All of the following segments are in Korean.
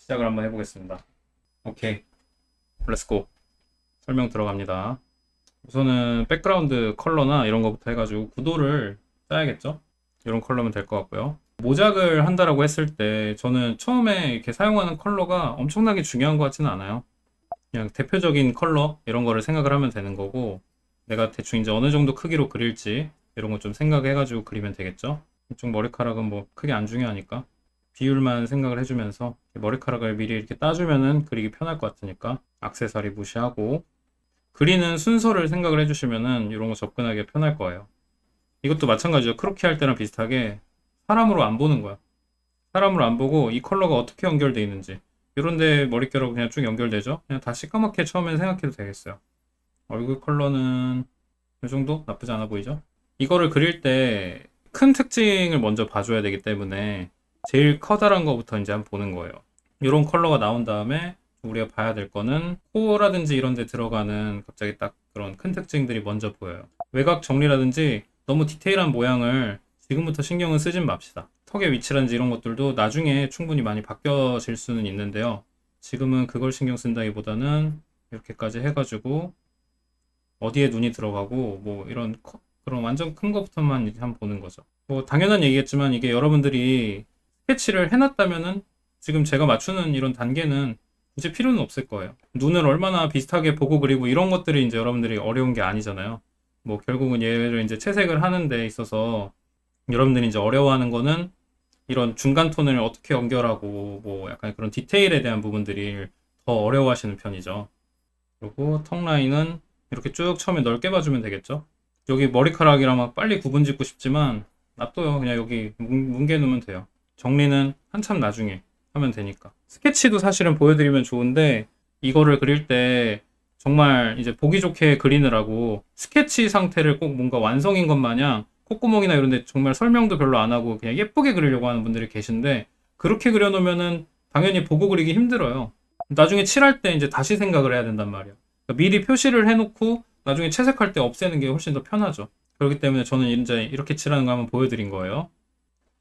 시작을 한번 해보겠습니다. 오케이, 렛츠고. 설명 들어갑니다. 우선은 백그라운드 컬러나 이런 거부터 해가지고 구도를 짜야겠죠? 이런 컬러면 될 것 같고요. 모작을 한다라고 했을 때 저는 처음에 이렇게 사용하는 컬러가 엄청나게 중요한 것 같지는 않아요. 그냥 대표적인 컬러 이런 거를 생각을 하면 되는 거고, 내가 대충 이제 어느 정도 크기로 그릴지 이런 거 좀 생각해가지고 그리면 되겠죠? 이쪽 머리카락은 뭐 크게 안 중요하니까 비율만 생각을 해주면서 머리카락을 미리 이렇게 따주면은 그리기 편할 것 같으니까 액세서리 무시하고, 그리는 순서를 생각을 해주시면은 이런 거 접근하기 편할 거예요. 이것도 마찬가지죠. 크로키 할 때랑 비슷하게 사람으로 안 보는 거야. 사람으로 안 보고 이 컬러가 어떻게 연결되어 있는지, 이런데 머릿결하고 그냥 쭉 연결되죠. 그냥 다 시커멓게 처음엔 생각해도 되겠어요. 얼굴 컬러는 이 정도 나쁘지 않아 보이죠. 이거를 그릴 때 큰 특징을 먼저 봐줘야 되기 때문에 제일 커다란 거부터 이제 한번 보는 거예요. 이런 컬러가 나온 다음에 우리가 봐야 될 거는 코라든지 이런 데 들어가는 갑자기 딱 그런 큰 특징들이 먼저 보여요. 외곽 정리라든지 너무 디테일한 모양을 지금부터 신경은 쓰진 맙시다. 턱의 위치라든지 이런 것들도 나중에 충분히 많이 바뀌어질 수는 있는데요. 지금은 그걸 신경 쓴다기보다는 이렇게까지 해가지고 어디에 눈이 들어가고 뭐 이런 그런 완전 큰 것부터만 이제 한번 보는 거죠. 뭐 당연한 얘기겠지만 이게 여러분들이 스케치를 해놨다면은 지금 제가 맞추는 이런 단계는 굳이 필요는 없을 거예요. 눈을 얼마나 비슷하게 보고 그리고 이런 것들이 이제 여러분들이 어려운 게 아니잖아요. 뭐 결국은 얘를 이제 채색을 하는 데 있어서 여러분들이 이제 어려워하는 거는 이런 중간 톤을 어떻게 연결하고 뭐 약간 그런 디테일에 대한 부분들이 더 어려워하시는 편이죠. 그리고 턱 라인은 이렇게 쭉 처음에 넓게 봐주면 되겠죠. 여기 머리카락이랑 막 빨리 구분 짓고 싶지만 놔둬요. 그냥 여기 뭉개 놓으면 돼요. 정리는 한참 나중에 하면 되니까. 스케치도 사실은 보여드리면 좋은데 이거를 그릴 때 정말 이제 보기 좋게 그리느라고 스케치 상태를 꼭 뭔가 완성인 것 마냥 콧구멍이나 이런 데 정말 설명도 별로 안 하고 그냥 예쁘게 그리려고 하는 분들이 계신데, 그렇게 그려놓으면은 당연히 보고 그리기 힘들어요. 나중에 칠할 때 이제 다시 생각을 해야 된단 말이에요. 그러니까 미리 표시를 해놓고 나중에 채색할 때 없애는 게 훨씬 더 편하죠. 그렇기 때문에 저는 이제 이렇게 칠하는 거 한번 보여드린 거예요.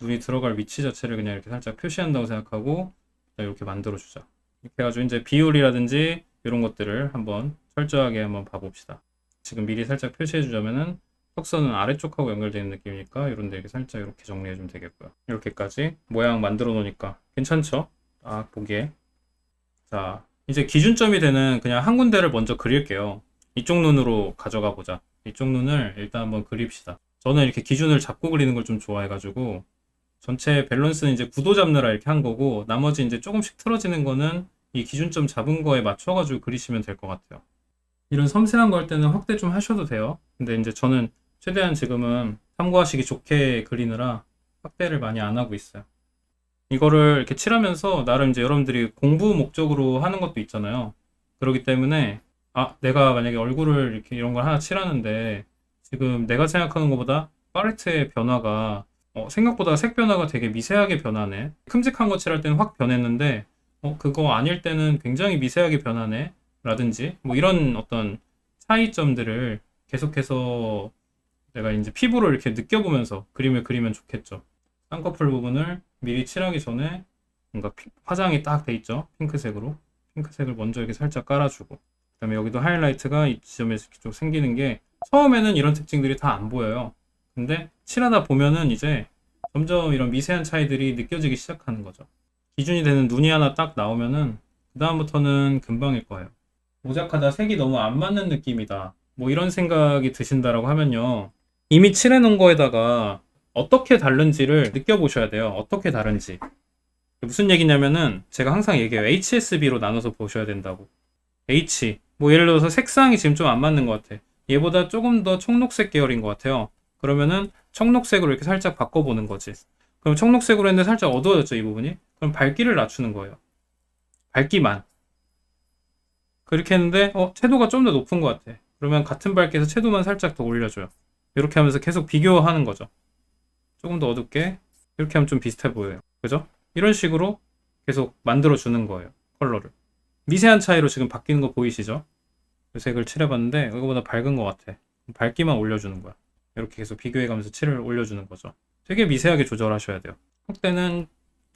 눈이 들어갈 위치 자체를 그냥 이렇게 살짝 표시한다고 생각하고 이렇게 만들어주자. 이렇게 해가지고 이제 비율이라든지 이런 것들을 한번 철저하게 한번 봐봅시다. 지금 미리 살짝 표시해주자면은 턱선은 아래쪽하고 연결되는 느낌이니까 이런데 이렇게 살짝 이렇게 정리해주면 되겠고요. 이렇게까지 모양 만들어 놓으니까 괜찮죠? 딱 보기에. 자, 이제 기준점이 되는 그냥 한 군데를 먼저 그릴게요. 이쪽 눈으로 가져가 보자. 이쪽 눈을 일단 한번 그립시다. 저는 이렇게 기준을 잡고 그리는 걸 좀 좋아해가지고 전체 밸런스는 이제 구도 잡느라 이렇게 한 거고, 나머지 이제 조금씩 틀어지는 거는 이 기준점 잡은 거에 맞춰가지고 그리시면 될 것 같아요. 이런 섬세한 거 할 때는 확대 좀 하셔도 돼요. 근데 이제 저는 최대한 지금은 참고하시기 좋게 그리느라 확대를 많이 안 하고 있어요. 이거를 이렇게 칠하면서 나름 이제 여러분들이 공부 목적으로 하는 것도 있잖아요. 그렇기 때문에 내가 만약에 얼굴을 이렇게 이런 걸 하나 칠하는데 지금 내가 생각하는 것보다 팔레트의 변화가 생각보다 색 변화가 되게 미세하게 변하네. 큼직한 거 칠할 때는 확 변했는데 그거 아닐 때는 굉장히 미세하게 변하네. 라든지 뭐 이런 어떤 차이점들을 계속해서 내가 이제 피부로 이렇게 느껴보면서 그림을 그리면 좋겠죠. 쌍꺼풀 부분을 미리 칠하기 전에 뭔가 화장이 딱 돼 있죠. 핑크색으로. 핑크색을 먼저 이렇게 살짝 깔아주고, 그 다음에 여기도 하이라이트가 이 지점에서 좀 생기는 게 처음에는 이런 특징들이 다 안 보여요. 근데 칠하다 보면은 이제 점점 이런 미세한 차이들이 느껴지기 시작하는 거죠. 기준이 되는 눈이 하나 딱 나오면은 그 다음부터는 금방일 거예요. 모작하다 색이 너무 안 맞는 느낌이다, 뭐 이런 생각이 드신다라고 하면요, 이미 칠해놓은 거에다가 어떻게 다른지를 느껴보셔야 돼요. 어떻게 다른지. 무슨 얘기냐면은 제가 항상 얘기해요. HSB로 나눠서 보셔야 된다고. H, 뭐 예를 들어서 색상이 지금 좀 안 맞는 것 같아. 얘보다 조금 더 청록색 계열인 것 같아요. 그러면은 청록색으로 이렇게 살짝 바꿔보는 거지. 그럼 청록색으로 했는데 살짝 어두워졌죠, 이 부분이? 그럼 밝기를 낮추는 거예요. 밝기만. 그렇게 했는데 채도가 좀 더 높은 것 같아. 그러면 같은 밝기에서 채도만 살짝 더 올려줘요. 이렇게 하면서 계속 비교하는 거죠. 조금 더 어둡게, 이렇게 하면 좀 비슷해 보여요. 그죠? 이런 식으로 계속 만들어주는 거예요. 컬러를. 미세한 차이로 지금 바뀌는 거 보이시죠? 이 색을 칠해봤는데 이거보다 밝은 것 같아. 밝기만 올려주는 거야. 이렇게 계속 비교해가면서 칠을 올려주는 거죠. 되게 미세하게 조절하셔야 돼요. 확대는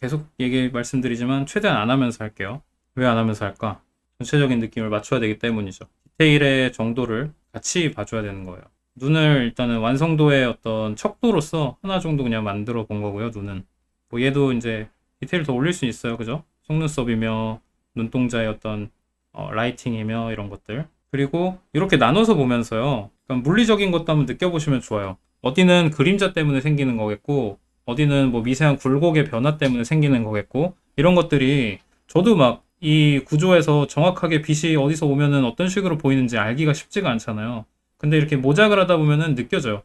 계속 말씀드리지만 최대한 안 하면서 할게요. 왜 안 하면서 할까? 전체적인 느낌을 맞춰야 되기 때문이죠. 디테일의 정도를 같이 봐줘야 되는 거예요. 눈을 일단은 완성도의 어떤 척도로서 하나 정도 그냥 만들어 본 거고요. 눈은 뭐 얘도 이제 디테일 더 올릴 수 있어요. 그죠? 속눈썹이며 눈동자의 어떤 라이팅이며 이런 것들. 그리고 이렇게 나눠서 보면서요. 그러니까 물리적인 것도 한번 느껴보시면 좋아요. 어디는 그림자 때문에 생기는 거겠고, 어디는 뭐 미세한 굴곡의 변화 때문에 생기는 거겠고, 이런 것들이 저도 막 이 구조에서 정확하게 빛이 어디서 오면은 어떤 식으로 보이는지 알기가 쉽지가 않잖아요. 근데 이렇게 모작을 하다 보면은 느껴져요.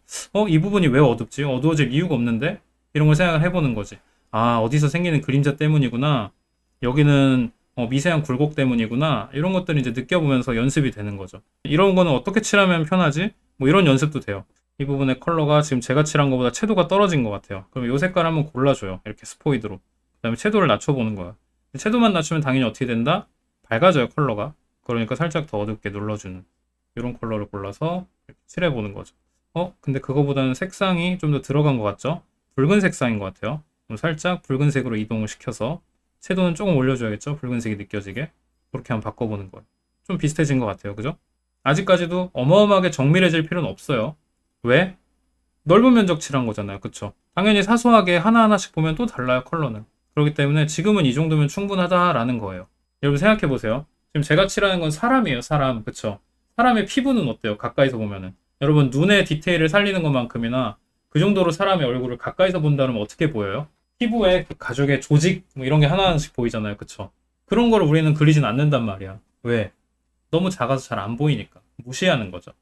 이 부분이 왜 어둡지? 어두워질 이유가 없는데? 이런 걸 생각을 해보는 거지. 아, 어디서 생기는 그림자 때문이구나. 여기는 미세한 굴곡 때문이구나. 이런 것들을 이제 느껴보면서 연습이 되는 거죠. 이런 거는 어떻게 칠하면 편하지? 뭐 이런 연습도 돼요. 이 부분의 컬러가 지금 제가 칠한 것보다 채도가 떨어진 것 같아요. 그럼 이 색깔 한번 골라줘요. 이렇게 스포이드로. 그 다음에 채도를 낮춰보는 거야. 채도만 낮추면 당연히 어떻게 된다? 밝아져요, 컬러가. 그러니까 살짝 더 어둡게 눌러주는 이런 컬러를 골라서 이렇게 칠해보는 거죠. 근데 그거보다는 색상이 좀 더 들어간 것 같죠? 붉은 색상인 것 같아요. 그럼 살짝 붉은색으로 이동을 시켜서 채도는 조금 올려줘야겠죠? 붉은색이 느껴지게. 그렇게 한번 바꿔보는 거예요. 좀 비슷해진 것 같아요. 그죠? 아직까지도 어마어마하게 정밀해질 필요는 없어요. 왜? 넓은 면적 칠한 거잖아요. 그쵸? 당연히 사소하게 하나하나씩 보면 또 달라요. 컬러는. 그렇기 때문에 지금은 이 정도면 충분하다라는 거예요. 여러분 생각해보세요. 지금 제가 칠하는 건 사람이에요. 사람. 그쵸? 사람의 피부는 어때요? 가까이서 보면은. 여러분 눈의 디테일을 살리는 것만큼이나 그 정도로 사람의 얼굴을 가까이서 본다면 어떻게 보여요? 피부에 그 가죽의 조직 뭐 이런 게 하나씩 보이잖아요. 그쵸? 그런 거를 우리는 그리진 않는단 말이야. 왜? 너무 작아서 잘 안 보이니까. 무시하는 거죠.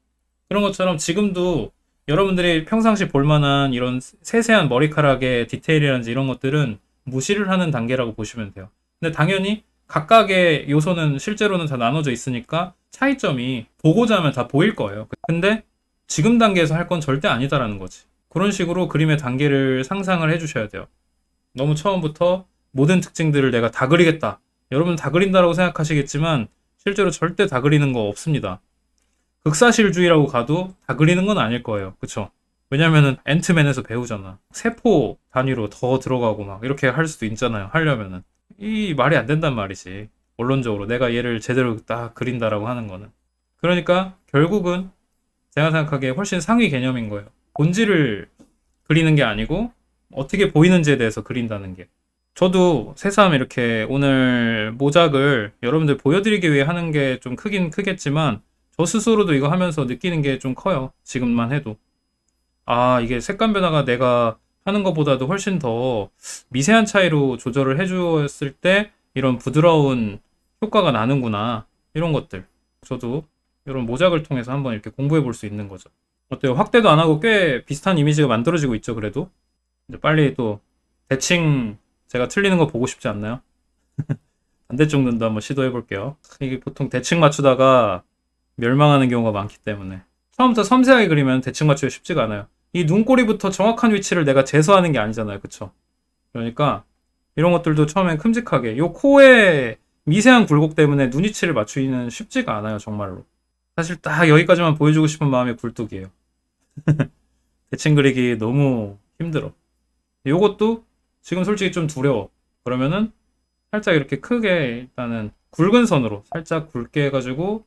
그런 것처럼 지금도 여러분들이 평상시 볼만한 이런 세세한 머리카락의 디테일이라든지 이런 것들은 무시를 하는 단계라고 보시면 돼요. 근데 당연히 각각의 요소는 실제로는 다 나눠져 있으니까 차이점이 보고자 하면 다 보일 거예요. 근데 지금 단계에서 할 건 절대 아니다라는 거지. 그런 식으로 그림의 단계를 상상을 해주셔야 돼요. 너무 처음부터 모든 특징들을 내가 다 그리겠다. 여러분 다 그린다라고 생각하시겠지만 실제로 절대 다 그리는 거 없습니다. 극사실주의라고 가도 다 그리는 건 아닐 거예요. 그쵸? 왜냐면은 앤트맨에서 배우잖아. 세포 단위로 더 들어가고 막 이렇게 할 수도 있잖아요. 하려면은. 이 말이 안 된단 말이지. 원론적으로 내가 얘를 제대로 딱 그린다라고 하는 거는. 그러니까 결국은 제가 생각하기에 훨씬 상위 개념인 거예요. 본질을 그리는 게 아니고 어떻게 보이는지에 대해서 그린다는 게. 저도 새삼 이렇게 오늘 모작을 여러분들 보여드리기 위해 하는 게 좀 크긴 크겠지만 저 스스로도 이거 하면서 느끼는 게 좀 커요. 지금만 해도. 아, 이게 색감 변화가 내가 하는 것보다도 훨씬 더 미세한 차이로 조절을 해주었을 때 이런 부드러운 효과가 나는구나. 이런 것들. 저도 이런 모작을 통해서 한번 이렇게 공부해 볼 수 있는 거죠. 어때요? 확대도 안 하고 꽤 비슷한 이미지가 만들어지고 있죠, 그래도? 이제 빨리 또 대칭 제가 틀리는 거 보고 싶지 않나요? 반대쪽 눈도 한번 시도해 볼게요. 이게 보통 대칭 맞추다가 멸망하는 경우가 많기 때문에 처음부터 섬세하게 그리면 대칭 맞추기가 쉽지가 않아요. 이 눈꼬리부터 정확한 위치를 내가 재서하는 게 아니잖아요. 그쵸? 그러니까 이런 것들도 처음엔 큼직하게 요 코에 미세한 굴곡 때문에 눈위치를 맞추기는 쉽지가 않아요. 정말로. 사실 딱 여기까지만 보여주고 싶은 마음이 굴뚝이에요. 대칭 그리기 너무 힘들어. 요것도 지금 솔직히 좀 두려워. 그러면은 살짝 이렇게 크게 일단은 굵은 선으로 살짝 굵게 해가지고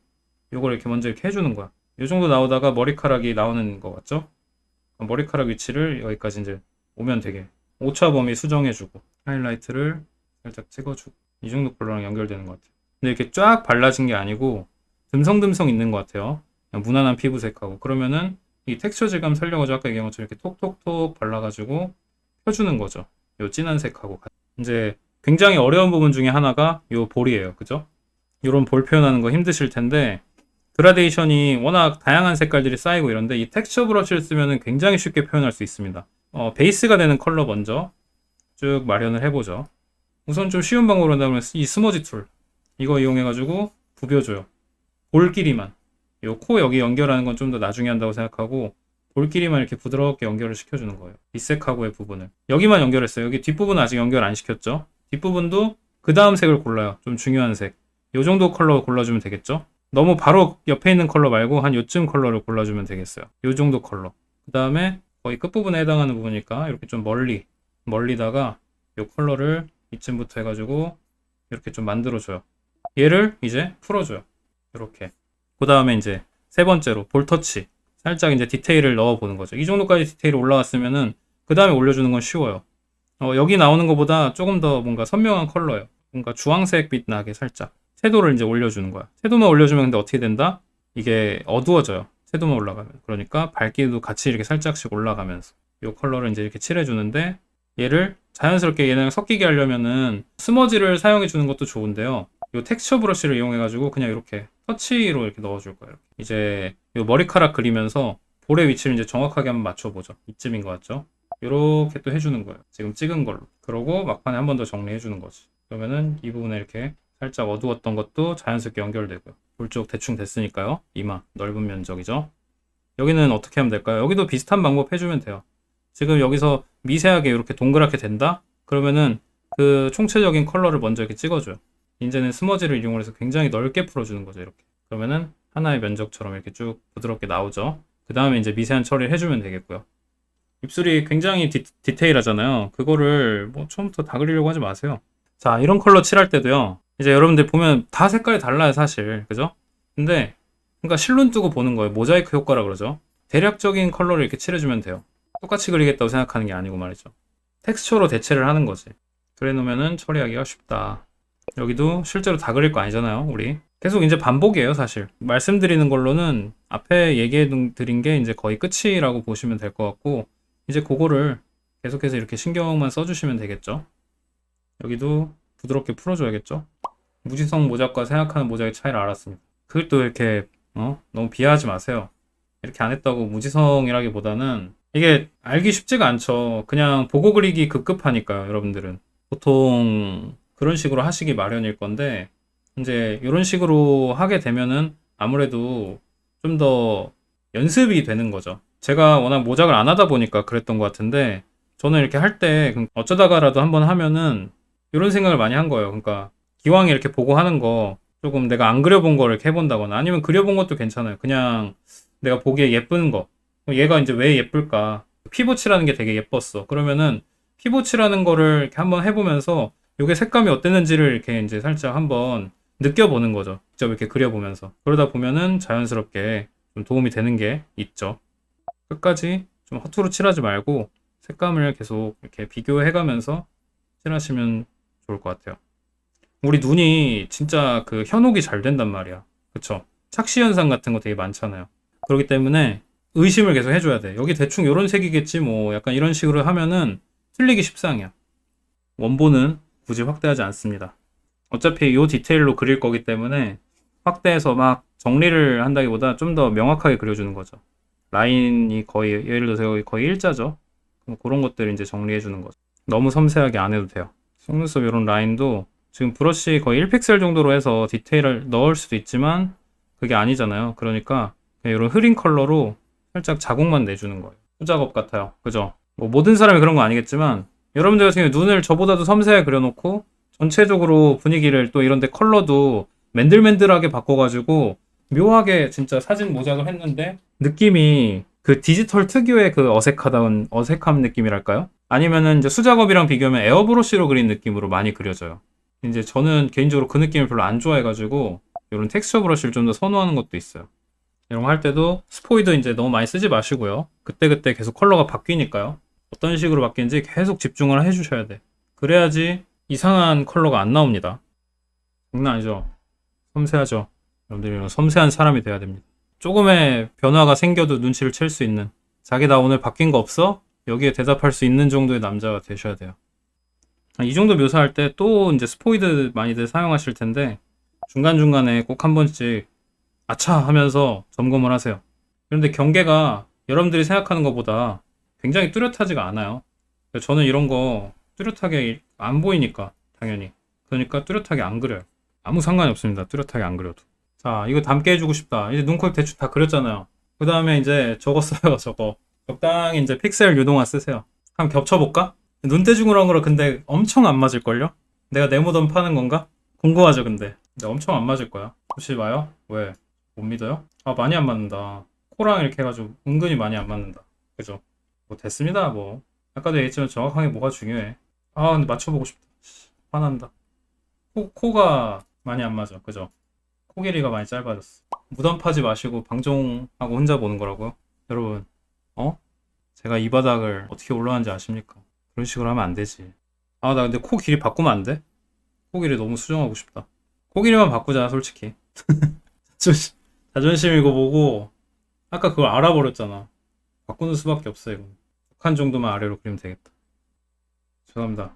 요걸 이렇게 먼저 이렇게 해주는 거야. 요 정도 나오다가 머리카락이 나오는 거 같죠? 머리카락 위치를 여기까지 이제 오면 되게 오차 범위 수정해주고 하이라이트를 살짝 찍어주고 이 정도 컬러랑 연결되는 것 같아요. 근데 이렇게 쫙 발라진 게 아니고 듬성듬성 있는 것 같아요. 그냥 무난한 피부색하고 그러면은 이 텍스처 질감 살려가지고 아까 얘기한 것처럼 이렇게 톡톡톡 발라가지고 펴주는 거죠. 요 진한 색하고 이제 굉장히 어려운 부분 중에 하나가 요 볼이에요. 그죠? 요런 볼 표현하는 거 힘드실 텐데 그라데이션이 워낙 다양한 색깔들이 쌓이고 이런데 이 텍스처 브러쉬를 쓰면 굉장히 쉽게 표현할 수 있습니다. 베이스가 되는 컬러 먼저 쭉 마련을 해보죠. 우선 좀 쉬운 방법으로 한다면 이 스머지 툴 이거 이용해가지고 부벼줘요. 볼끼리만 요 코 여기 연결하는 건 좀 더 나중에 한다고 생각하고 볼끼리만 이렇게 부드럽게 연결을 시켜주는 거예요. 빗색하고의 부분을 여기만 연결했어요. 여기 뒷부분은 아직 연결 안 시켰죠. 뒷부분도 그 다음 색을 골라요. 좀 중요한 색. 요 정도 컬러 골라주면 되겠죠. 너무 바로 옆에 있는 컬러 말고 한 요쯤 컬러를 골라주면 되겠어요. 요 정도 컬러. 그 다음에 거의 끝부분에 해당하는 부분이니까 이렇게 좀 멀리다가 요 컬러를 이쯤부터 해가지고 이렇게 좀 만들어줘요. 얘를 이제 풀어줘요. 이렇게. 그 다음에 이제 세 번째로 볼터치. 살짝 이제 디테일을 넣어보는 거죠. 이 정도까지 디테일이 올라왔으면은 그 다음에 올려주는 건 쉬워요. 여기 나오는 것보다 조금 더 뭔가 선명한 컬러예요. 뭔가 주황색 빛 나게 살짝. 채도를 이제 올려주는 거야. 채도만 올려주면 근데 어떻게 된다? 이게 어두워져요. 채도만 올라가면. 그러니까 밝기도 같이 이렇게 살짝씩 올라가면서 이 컬러를 이제 이렇게 칠해주는데 얘를 자연스럽게 얘네랑 섞이게 하려면은 스머지를 사용해 주는 것도 좋은데요. 이 텍스처 브러쉬를 이용해 가지고 그냥 이렇게 터치로 이렇게 넣어줄 거예요. 이제 이 머리카락 그리면서 볼의 위치를 이제 정확하게 한번 맞춰보죠. 이쯤인 것 같죠? 이렇게 또 해주는 거예요. 지금 찍은 걸로. 그러고 막판에 한 번 더 정리해 주는 거지. 그러면은 이 부분에 이렇게 살짝 어두웠던 것도 자연스럽게 연결되고요. 볼 쪽 대충 됐으니까요. 이마 넓은 면적이죠. 여기는 어떻게 하면 될까요? 여기도 비슷한 방법 해주면 돼요. 지금 여기서 미세하게 이렇게 동그랗게 된다? 그러면은 그 총체적인 컬러를 먼저 이렇게 찍어줘요. 이제는 스머지를 이용해서 굉장히 넓게 풀어주는 거죠. 이렇게. 그러면은 하나의 면적처럼 이렇게 쭉 부드럽게 나오죠. 그 다음에 이제 미세한 처리를 해주면 되겠고요. 입술이 굉장히 디테일하잖아요. 그거를 뭐 처음부터 다 그리려고 하지 마세요. 자, 이런 컬러 칠할 때도요. 이제 여러분들 보면 다 색깔이 달라요, 사실. 그죠? 근데 그러니까 실눈 뜨고 보는 거예요. 모자이크 효과라 그러죠. 대략적인 컬러를 이렇게 칠해주면 돼요. 똑같이 그리겠다고 생각하는 게 아니고 말이죠. 텍스처로 대체를 하는 거지. 그래 놓으면은 처리하기가 쉽다. 여기도 실제로 다 그릴 거 아니잖아요, 우리. 계속 이제 반복이에요, 사실. 말씀드리는 걸로는 앞에 얘기해 드린 게 이제 거의 끝이라고 보시면 될 것 같고, 이제 그거를 계속해서 이렇게 신경만 써주시면 되겠죠. 여기도 부드럽게 풀어줘야겠죠. 무지성 모작과 생각하는 모작의 차이를 알았습니다. 그걸 또 이렇게 너무 비하하지 마세요. 이렇게 안 했다고 무지성이라기보다는 이게 알기 쉽지가 않죠. 그냥 보고 그리기 급급하니까요, 여러분들은. 보통 그런 식으로 하시기 마련일 건데 이제 이런 식으로 하게 되면은 아무래도 좀 더 연습이 되는 거죠. 제가 워낙 모작을 안 하다 보니까 그랬던 것 같은데 저는 이렇게 할 때 어쩌다가라도 한번 하면은 이런 생각을 많이 한 거예요. 그러니까 기왕에 이렇게 보고 하는 거 조금 내가 안 그려본 거를 이렇게 해본다거나 아니면 그려본 것도 괜찮아요. 그냥 내가 보기에 예쁜 거. 얘가 이제 왜 예쁠까? 피부칠하는 게 되게 예뻤어. 그러면은 피부칠하는 거를 이렇게 한번 해보면서 이게 색감이 어땠는지를 이렇게 이제 살짝 한번 느껴보는 거죠. 직접 이렇게 그려보면서. 그러다 보면은 자연스럽게 좀 도움이 되는 게 있죠. 끝까지 좀 허투루 칠하지 말고 색감을 계속 이렇게 비교해가면서 칠하시면 좋을 것 같아요. 우리 눈이 진짜 그 현혹이 잘 된단 말이야. 그쵸? 착시 현상 같은 거 되게 많잖아요. 그렇기 때문에 의심을 계속 해줘야 돼. 여기 대충 이런 색이겠지 뭐 약간 이런 식으로 하면은 틀리기 십상이야. 원본은 굳이 확대하지 않습니다. 어차피 이 디테일로 그릴 거기 때문에 확대해서 막 정리를 한다기보다 좀 더 명확하게 그려주는 거죠. 라인이 거의 예를 들어서 여기 거의 일자죠. 그런 것들을 이제 정리해 주는 거죠. 너무 섬세하게 안 해도 돼요. 속눈썹 이런 라인도 지금 브러쉬 거의 1픽셀 정도로 해서 디테일을 넣을 수도 있지만 그게 아니잖아요. 그러니까 그냥 이런 흐린 컬러로 살짝 자국만 내주는 거예요. 수작업 같아요. 그죠? 뭐 모든 사람이 그런 거 아니겠지만 여러분들 같은 경우에 눈을 저보다도 섬세하게 그려놓고 전체적으로 분위기를 또 이런데 컬러도 맨들맨들하게 바꿔가지고 묘하게 진짜 사진 모작을 했는데 느낌이 그 디지털 특유의 그 어색함 느낌이랄까요? 아니면은 이제 수작업이랑 비교하면 에어브러쉬로 그린 느낌으로 많이 그려져요. 이제 저는 개인적으로 그 느낌을 별로 안 좋아해가지고 이런 텍스처 브러쉬를 좀 더 선호하는 것도 있어요. 이런 거 할 때도 스포이드 이제 너무 많이 쓰지 마시고요. 그때그때 계속 컬러가 바뀌니까요. 어떤 식으로 바뀌는지 계속 집중을 해주셔야 돼. 그래야지 이상한 컬러가 안 나옵니다. 장난 아니죠? 섬세하죠? 여러분들이 이런 섬세한 사람이 돼야 됩니다. 조금의 변화가 생겨도 눈치를 챌 수 있는, 자기 나 오늘 바뀐 거 없어? 여기에 대답할 수 있는 정도의 남자가 되셔야 돼요. 이 정도 묘사할 때 또 이제 스포이드 많이들 사용하실 텐데 중간중간에 꼭 한 번씩 아차 하면서 점검을 하세요. 그런데 경계가 여러분들이 생각하는 것보다 굉장히 뚜렷하지가 않아요. 저는 이런 거 뚜렷하게 안 보이니까 당연히. 그러니까 뚜렷하게 안 그려요. 아무 상관이 없습니다. 뚜렷하게 안 그려도. 자, 이거 담게 해주고 싶다. 이제 눈코입 대충 다 그렸잖아요. 그 다음에 이제 저거 써요, 저거. 적당히 이제 픽셀 유동화 쓰세요. 한번 겹쳐볼까? 눈대중으로 거라 근데 엄청 안 맞을걸요? 내가 네모던 파는 건가? 궁금하죠, 근데 엄청 안 맞을 거야. 혹시 봐요? 왜? 못 믿어요? 아, 많이 안 맞는다. 코랑 이렇게 해가지고 은근히 많이 안 맞는다. 그죠? 뭐 됐습니다, 뭐. 아까도 얘기했지만 정확하게 뭐가 중요해. 아, 근데 맞춰보고 싶다. 화난다. 코가 많이 안 맞아. 그죠? 코 길이가 많이 짧아졌어. 무덤 파지 마시고 방종하고 혼자 보는 거라고요? 여러분, 제가 이 바닥을 어떻게 올라가는지 아십니까? 그런 식으로 하면 안 되지. 아, 나 근데 코 길이 바꾸면 안 돼? 코 길이 너무 수정하고 싶다. 코 길이만 바꾸자, 솔직히. 자존심 이거 보고, 아까 그걸 알아버렸잖아. 바꾸는 수밖에 없어, 이거. 한 정도만 아래로 그리면 되겠다. 죄송합니다.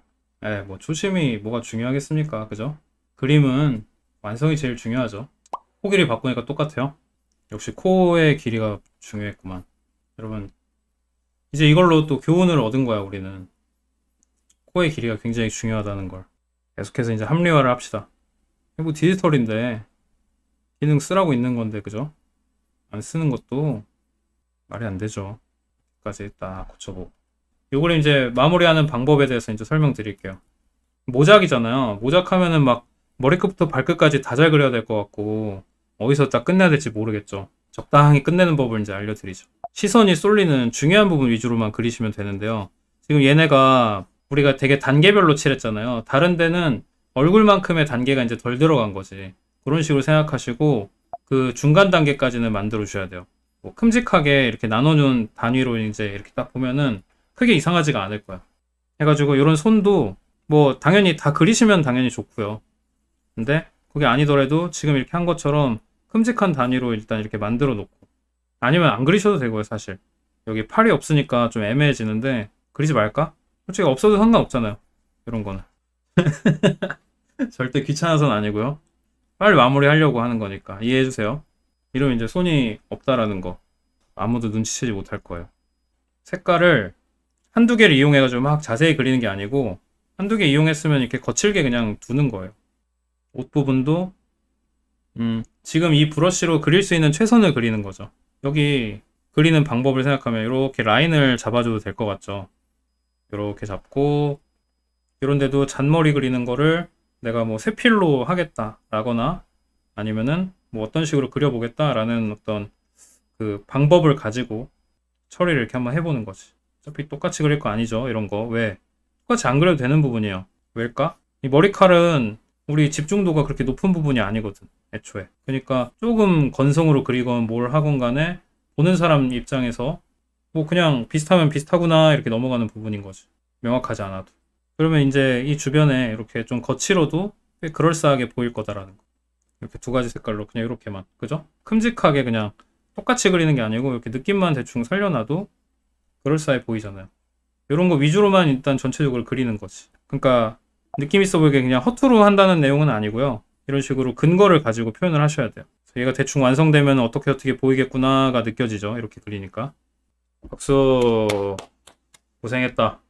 뭐, 초심이 뭐가 중요하겠습니까? 그죠? 그림은 완성이 제일 중요하죠. 코 길이 바꾸니까 똑같아요. 역시 코의 길이가 중요했구만. 여러분, 이제 이걸로 또 교훈을 얻은 거야, 우리는. 코의 길이가 굉장히 중요하다는 걸. 계속해서 이제 합리화를 합시다. 뭐 디지털인데, 기능 쓰라고 있는 건데, 그죠? 안 쓰는 것도 말이 안 되죠. 까지 딱 고쳐보고. 요걸 이제 마무리하는 방법에 대해서 이제 설명드릴게요. 모작이잖아요. 모작하면은 막 머리끝부터 발끝까지 다 잘 그려야 될 것 같고, 어디서 딱 끝내야 될지 모르겠죠. 적당히 끝내는 법을 이제 알려드리죠. 시선이 쏠리는 중요한 부분 위주로만 그리시면 되는데요. 지금 얘네가 우리가 되게 단계별로 칠했잖아요. 다른 데는 얼굴만큼의 단계가 이제 덜 들어간 거지. 그런 식으로 생각하시고 그 중간 단계까지는 만들어 주셔야 돼요. 뭐 큼직하게 이렇게 나눠준 단위로 이제 이렇게 딱 보면은 크게 이상하지가 않을 거야. 해가지고 이런 손도 뭐 당연히 다 그리시면 당연히 좋고요. 근데 그게 아니더라도 지금 이렇게 한 것처럼 큼직한 단위로 일단 이렇게 만들어 놓고, 아니면 안 그리셔도 되고요. 사실 여기 팔이 없으니까 좀 애매해지는데 그리지 말까? 솔직히 없어도 상관없잖아요. 이런 거는 절대 귀찮아서는 아니고요. 빨리 마무리하려고 하는 거니까 이해해주세요. 이러면 이제 손이 없다라는 거 아무도 눈치채지 못할 거예요. 색깔을 한두 개를 이용해가지고 막 자세히 그리는 게 아니고, 한두 개 이용했으면 이렇게 거칠게 그냥 두는 거예요. 옷 부분도 지금 이 브러쉬로 그릴 수 있는 최선을 그리는 거죠. 여기 그리는 방법을 생각하면 이렇게 라인을 잡아줘도 될 것 같죠. 이렇게 잡고, 이런데도 잔머리 그리는 거를 내가 뭐 세필로 하겠다 라거나 아니면은 뭐 어떤 식으로 그려보겠다라는 어떤 그 방법을 가지고 처리를 이렇게 한번 해보는 거지. 어차피 똑같이 그릴 거 아니죠. 이런 거. 왜? 똑같이 안 그려도 되는 부분이에요. 왜일까? 이 머리칼은 우리 집중도가 그렇게 높은 부분이 아니거든. 애초에. 그러니까 조금 건성으로 그리건 뭘 하건 간에 보는 사람 입장에서 뭐 그냥 비슷하면 비슷하구나 이렇게 넘어가는 부분인 거지. 명확하지 않아도. 그러면 이제 이 주변에 이렇게 좀 거칠어도 꽤 그럴싸하게 보일 거다라는 거. 이렇게 두 가지 색깔로 그냥 이렇게만. 그죠? 큼직하게 그냥 똑같이 그리는 게 아니고 이렇게 느낌만 대충 살려놔도 그럴싸해 보이잖아요. 이런 거 위주로만 일단 전체적으로 그리는 거지. 그러니까 느낌 있어 보이게 그냥 허투루 한다는 내용은 아니고요. 이런 식으로 근거를 가지고 표현을 하셔야 돼요. 얘가 대충 완성되면 어떻게 보이겠구나가 느껴지죠. 이렇게 그리니까. 박수. 고생했다.